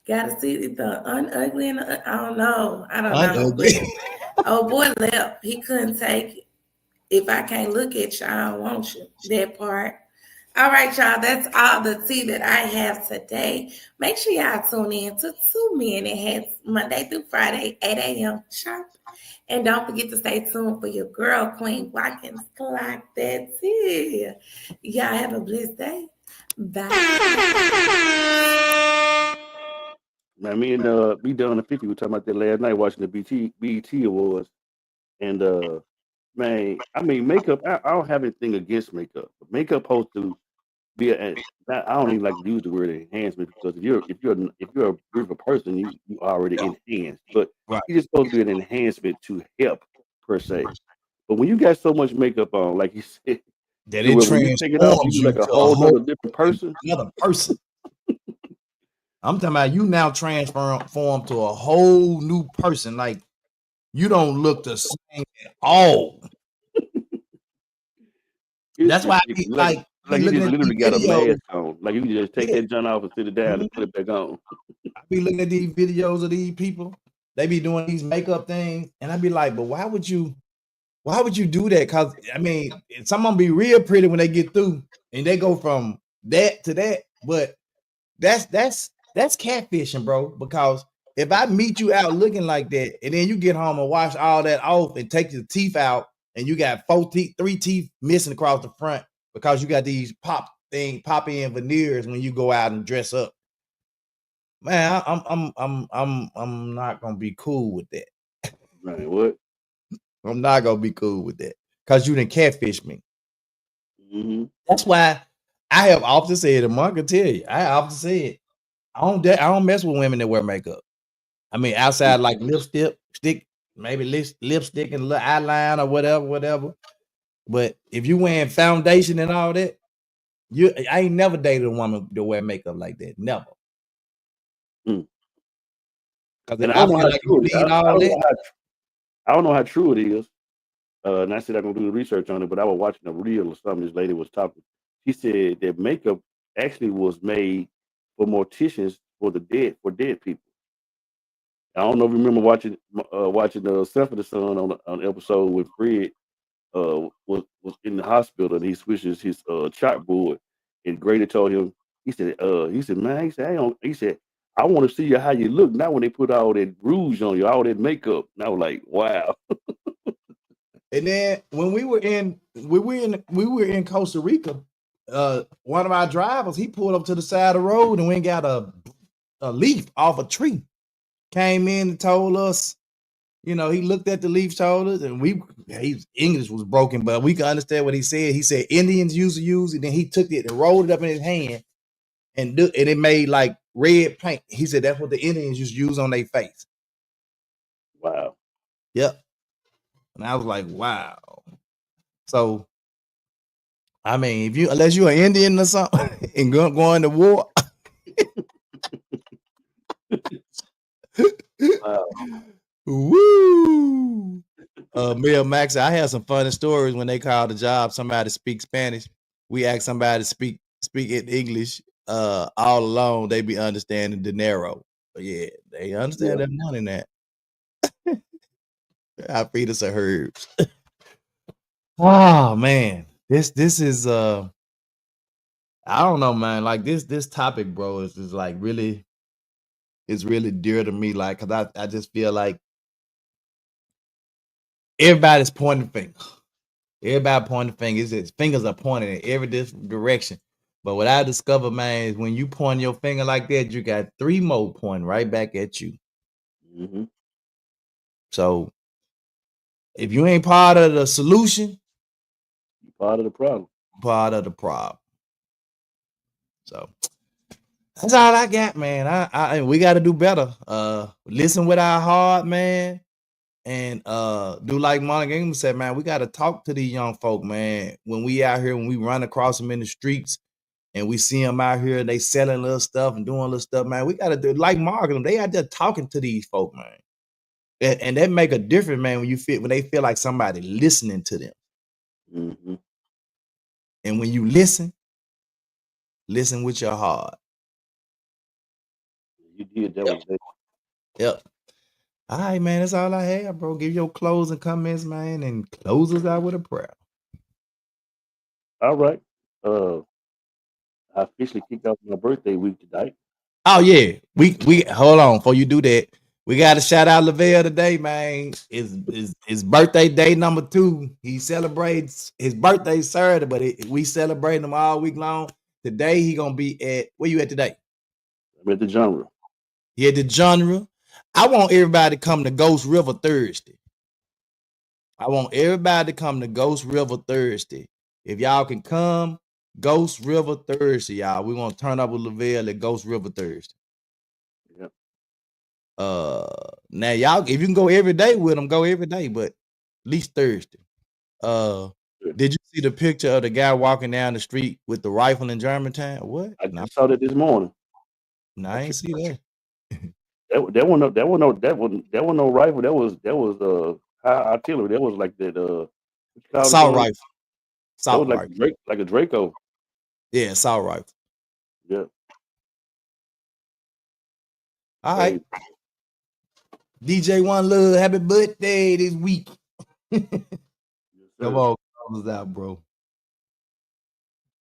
Got to see the unugly and I don't know. Oh, boy left. He couldn't take it. If I can't look at you, I don't want you. That part. All right, y'all. That's all the tea that I have today. Make sure y'all tune in to 2 Minute Hats Monday through Friday, 8 a.m. sharp. And don't forget to stay tuned for your girl, Queen Watkins. Clock that tea. Y'all have a blessed day. Bye. Now, me and B Done and 50 were talking about that last night watching the BET Awards. And man, I mean, makeup, I don't have anything against makeup. But makeup supposed to be I don't even like to use the word enhancement because if you're a beautiful person, you already enhanced. But it's just supposed to be an enhancement to help per se. But when you got so much makeup on, like you said, that it transforms you like a whole other different person. Another person. I'm talking about you now transform to a whole new person. Like you don't look the same at all. That's why I like you just literally got a mask on. Like you can just take that junk off and sit it down and put it back on. I be looking at these videos of these people. They be doing these makeup things, and I be like, but why would you do that? Because I mean, someone be real pretty when they get through, and they go from that to that, but that's catfishing, bro. Because if I meet you out looking like that, and then you get home and wash all that off and take your teeth out, and you got 3 teeth missing across the front because you got these pop in veneers when you go out and dress up. Man, I'm not gonna be cool with that. Right, what? I'm not gonna be cool with that because you didn't catfish me. Mm-hmm. That's why I have often said, and Mark can tell you, I often said, I don't mess with women that wear makeup. I mean, outside like lipstick, maybe lipstick and a little eyeliner or whatever. But if you wearing foundation and all that, I ain't never dated a woman that wear makeup like that. Never. Mm. Because And I feel like you need all that. I don't know how true it is. And I said I'm gonna do the research on it, but I was watching a reel or something. This lady was talking. She said that makeup actually was made for morticians for dead people. I don't know if you remember watching Sanford and Son on an episode with Fred was in the hospital and he switches his chalkboard, and Grady told him, he said, man, he said, I want to see how you look now when they put all that rouge on you, all that makeup. And I was like, wow. And then when we were in Costa Rica, one of our drivers, he pulled up to the side of the road and we got a leaf off a tree. Came in and told us, he looked at the leaf, told us, and his English was broken, but we could understand what he said. He said Indians used to use it, and he took it and rolled it up in his hand, and it made like red paint. He said that's what the Indians used to use on their face. Wow. Yep. And I was like, wow. So, I mean, unless you're an Indian or something and going to war. Wow. Woo! Mel Max, I had some funny stories when they called the job. Somebody speak Spanish. We asked somebody to speak in English. All along, they be understanding dinero. But yeah, they understand that money in that. I feed us a herbs. Oh man, this is I don't know, man. Like this topic, bro, is like really, it's really dear to me. Like, cause I just feel like everybody's pointing fingers. Everybody pointing fingers. His fingers are pointing in every different direction. But what I discovered, man, is when you point your finger like that, you got 3 more pointing right back at you. Mm-hmm. So if you ain't part of the solution, you're part of the problem. Part of the problem. So that's all I got, man. We got to do better. Listen with our heart, man. And do like Monica Ingram said, man, we got to talk to these young folk, man. When we out here, when we run across them in the streets and we see them out here, they selling little stuff and doing little stuff, man. We got to do like Margaret. They out there talking to these folk, man. And that make a difference, man, when they feel like somebody listening to them. Mm-hmm. And when you listen with your heart. You did that. Yep. All right, man. That's all I have, bro. Give your closing comments, man, and close us out with a prayer. All right. I officially kicked off my birthday week tonight. Oh yeah. We hold on before you do that. We got to shout out Lavelle today, man. His birthday day number 2. He celebrates his birthday Saturday, but we celebrate him all week long. Today he gonna be at where you at today? I'm at the genre. He at the genre. I want everybody to come to Ghost River Thursday. If y'all can come, Ghost River Thursday, y'all. We're gonna turn up with Lavelle at Ghost River Thursday. Yep. Now y'all, if you can go every day with them, go every day, but at least Thursday. Did you see the picture of the guy walking down the street with the rifle in Germantown? What? I just saw that this morning. No, I ain't see that. That wasn't no rifle. That was high artillery. That was like that assault rifle. That was like a Draco. Yeah, assault rifle. Yeah. All right. DJ One Love, happy birthday this week. Come on, close out, bro.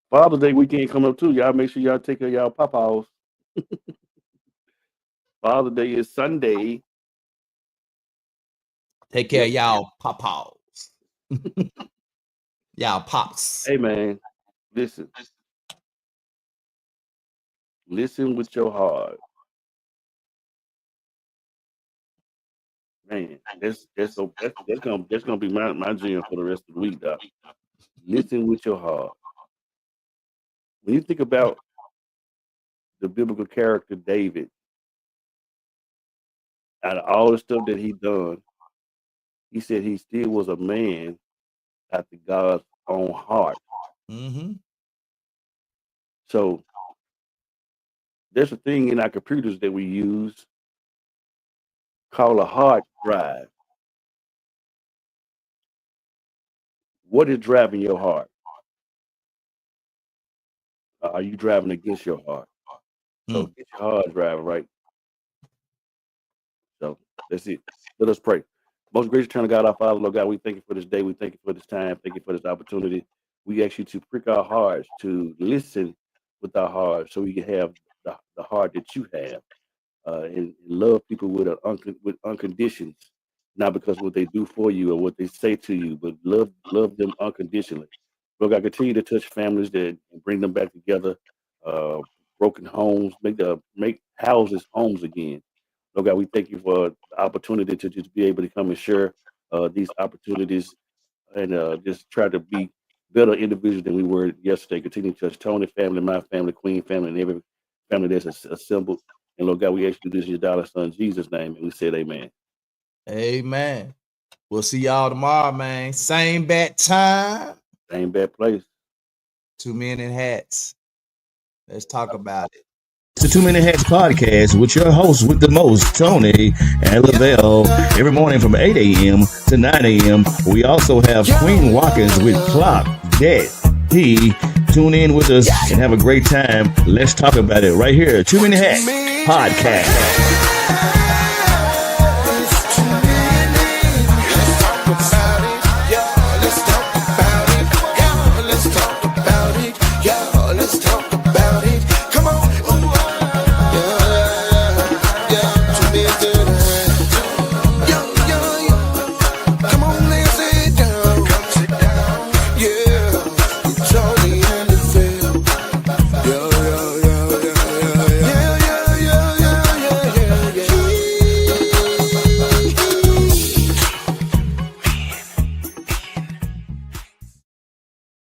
Father's Day weekend coming up too. Y'all make sure y'all take care of y'all papas. Father's Day is Sunday. Take care of y'all papaws. Y'all pops. Hey man, listen. Listen with your heart. Man, that's gonna be my dream for the rest of the week, Doc. Listen with your heart. When you think about the biblical character David, out of all the stuff that he done, he said he still was a man after God's own heart. Mm-hmm. So there's a thing in our computers that we use called a hard drive. What is driving your heart? Are you driving against your heart? So get your hard drive right. So that's it. Let us pray. Most gracious eternal God, our Father, Lord God, we thank you for this day. We thank you for this time. Thank you for this opportunity. We ask you to prick our hearts, to listen with our hearts, so we can have the heart that you have, and love people with unconditions, not because of what they do for you or what they say to you, but love them unconditionally. Lord God, continue to touch families that bring them back together, broken homes, make houses homes again. Lord God, we thank you for the opportunity to just be able to come and share these opportunities and just try to be better individuals than we were yesterday. Continue to touch Tony family, my family, Queen family, and every family that's assembled. And Lord God, we ask you to do this in your darling son, Jesus' name. And we said amen. Amen. We'll see y'all tomorrow, man. Same bat time. Same bad place. 2 Men in Hats. Let's talk about it. The 2 Minute Hats podcast with your host with the most, Tony and Lavelle, every morning from 8 a.m. to 9 a.m. We also have Queen Watkins with Clock Dead. Tune in with us and have a great time. Let's talk about it right here. 2 Minute Hats podcast.